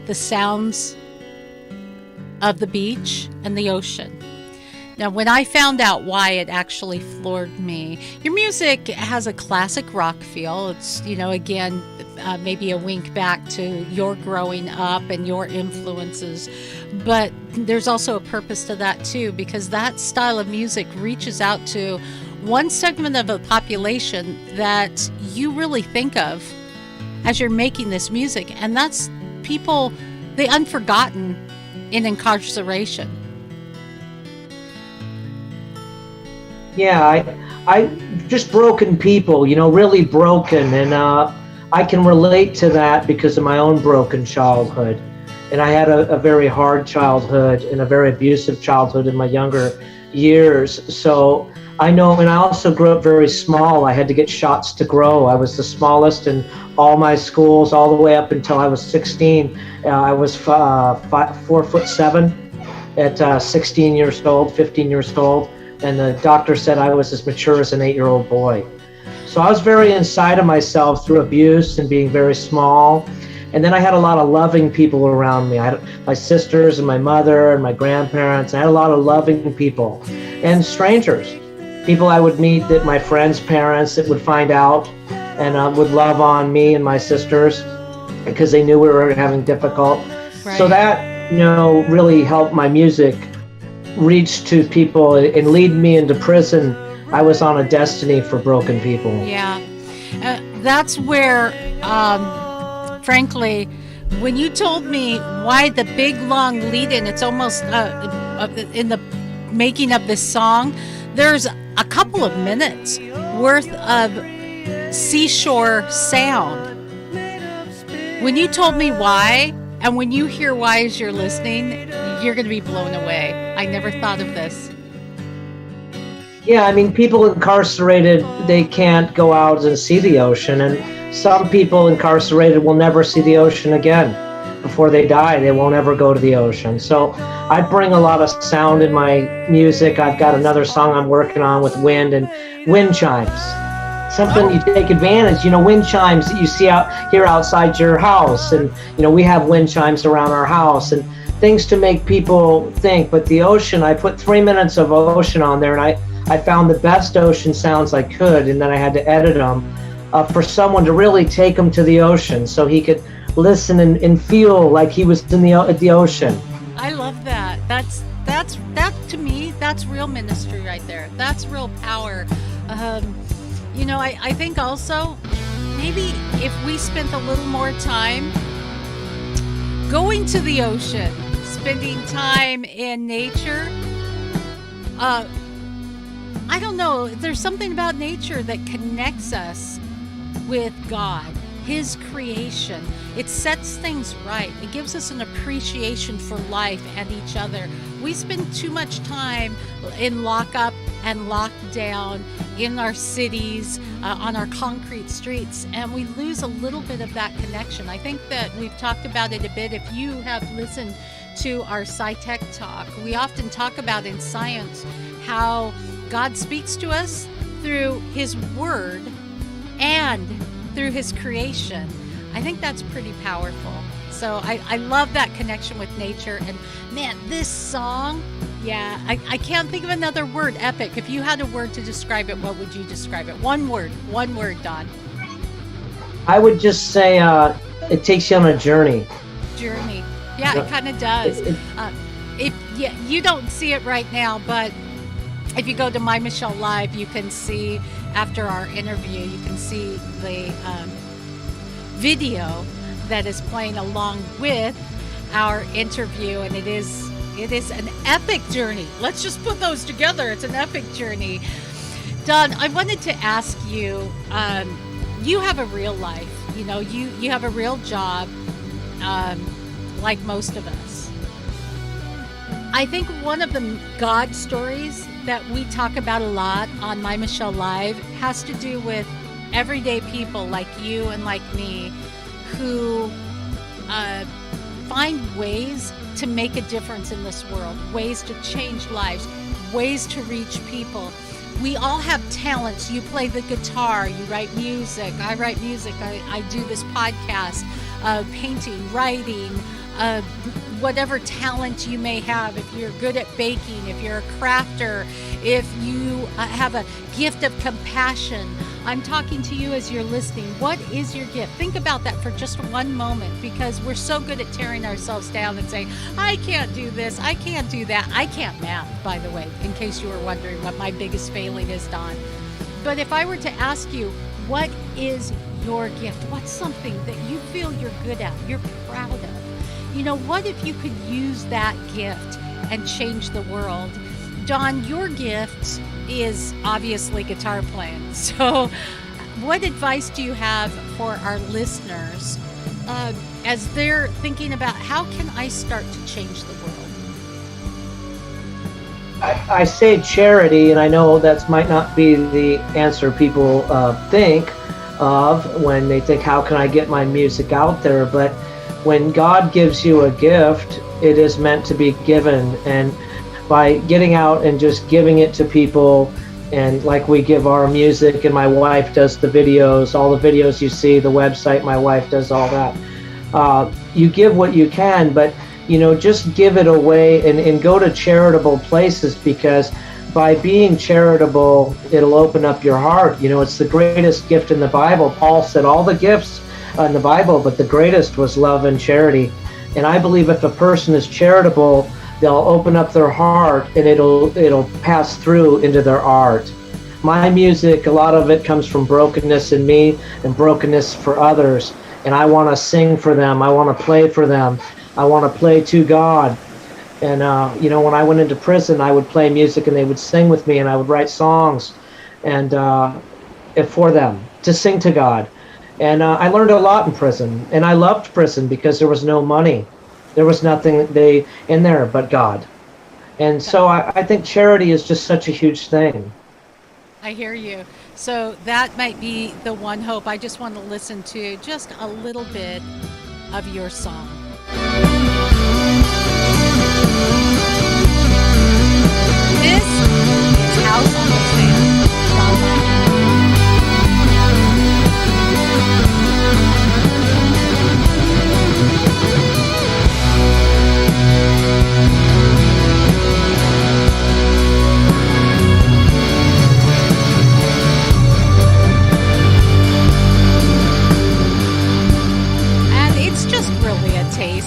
the sounds of the beach and the ocean. Now, when I found out why, it actually floored me. Your music has a classic rock feel. It's, again, maybe a wink back to your growing up and your influences. But there's also a purpose to that, too, because that style of music reaches out to one segment of the population that you really think of as you're making this music. And that's people, the unforgotten in incarceration. Yeah, I just broken people, really broken. And I can relate to that because of my own broken childhood. And I had a very hard childhood and a very abusive childhood in my younger years. So I know, and I also grew up very small. I had to get shots to grow. I was the smallest in all my schools all the way up until I was 16. I was 4'7" at 16 years old, 15 years old. And the doctor said I was as mature as an 8-year-old boy. So I was very inside of myself through abuse and being very small. And then I had a lot of loving people around me. I had my sisters and my mother and my grandparents. I had a lot of loving people and strangers, people I would meet, that my friends' parents that would find out and would love on me and my sisters because they knew we were having difficult. Right. So that, really helped my music reach to people and lead me into prison. I was on a destiny for broken people. Yeah, that's where, frankly, when you told me why the big long lead-in, it's almost in the making of this song, there's a couple of minutes worth of seashore sound. When you told me why, and when you hear why as you're listening, you're going to be blown away. I never thought of this. Yeah, people incarcerated, they can't go out and see the ocean. And some people incarcerated will never see the ocean again. Before they die, they won't ever go to the ocean. So I bring a lot of sound in my music. I've got another song I'm working on with wind and wind chimes. Something you take advantage, wind chimes that you see out here outside your house. And, we have wind chimes around our house and things to make people think. But the ocean, I put 3 minutes of ocean on there, and I found the best ocean sounds I could, and then I had to edit them for someone to really take them to the ocean so he could listen and feel like he was in the ocean. I love that. That to me, that's real ministry right there. That's real power. I think also maybe if we spent a little more time going to the ocean, spending time in nature, I don't know, there's something about nature that connects us with God, His creation. It sets things right. It gives us an appreciation for life and each other. We spend too much time in lockup and lockdown in our cities, on our concrete streets, and we lose a little bit of that connection. I think that we've talked about it a bit. If you have listened to our Sci-Tech talk, we often talk about in science how God speaks to us through His Word and through His creation. I think that's pretty powerful. So I love that connection with nature. And man, this song, yeah, I can't think of another word. Epic. If you had a word to describe it, what would you describe it? One word, Don. I would just say it takes you on a journey. Journey. Yeah, it kind of does. You don't see it right now, but if you go to MyMichelleLive, you can see, after our interview, you can see the video that is playing along with our interview, and it is an epic journey. Let's just put those together. It's an epic journey. Don, I wanted to ask you, you have a real life. You have a real job, like most of us. I think one of the God stories that we talk about a lot on MyMichelleLive has to do with everyday people like you and like me who find ways to make a difference in this world, ways to change lives, ways to reach people. We all have talents. You play the guitar, you write music, I write music, I do this podcast, painting, writing, whatever talent you may have. If you're good at baking, if you're a crafter, if you have a gift of compassion. I'm talking to you as you're listening. What is your gift? Think about that for just one moment, because we're so good at tearing ourselves down and saying, I can't do this, I can't do that. I can't math, by the way, in case you were wondering what my biggest failing is, Don. But if I were to ask you, what is your gift? What's something that you feel you're good at, you're proud of? You know, what if you could use that gift and change the world? Don, your gift is obviously guitar playing. So what advice do you have for our listeners as they're thinking about how can I start to change the world? I say charity, and I know that might not be the answer people think of when they think, how can I get my music out there? But when God gives you a gift, it is meant to be given. And by getting out and just giving it to people, and like we give our music, and my wife does the videos, all the videos you see, the website, my wife does all that. You give what you can, but just give it away and go to charitable places, because by being charitable, it'll open up your heart. It's the greatest gift in the Bible. Paul said all the gifts in the Bible, but the greatest was love and charity. And I believe if a person is charitable, they'll open up their heart, and it'll pass through into their art. My music, a lot of it comes from brokenness in me and brokenness for others. And I want to sing for them. I want to play for them. I want to play to God. And, when I went into prison, I would play music and they would sing with me, and I would write songs and for them to sing to God. And I learned a lot in prison. And I loved prison because there was no money. There was nothing in there but God. And so I think charity is just such a huge thing. I hear you. So that might be the one hope. I just want to listen to just a little bit of your song. This is House on the Sand.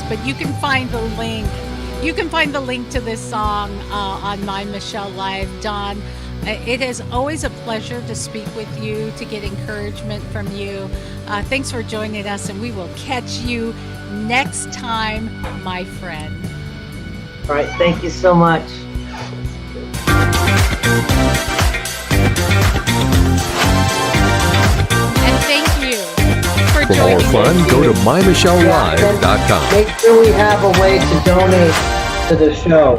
But you can find the link. You can find the link to this song on MyMichelleLive. Don, it is always a pleasure to speak with you, to get encouragement from you. Thanks for joining us, and we will catch you next time, my friend. All right, thank you so much. And thank you. For more fun, go to MyMichelleLive.com. Make sure we have a way to donate to the show.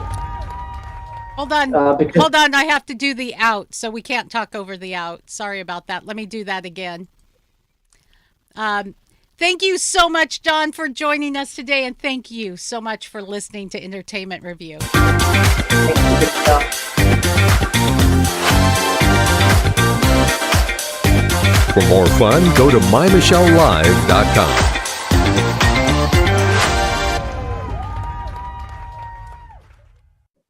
Hold on. Hold on. I have to do the out, so we can't talk over the out. Sorry about that. Let me do that again. Thank you so much, Don, for joining us today, and thank you so much for listening to Entertainment Review. Thank you. For more fun, go to MyMichelleLive.com.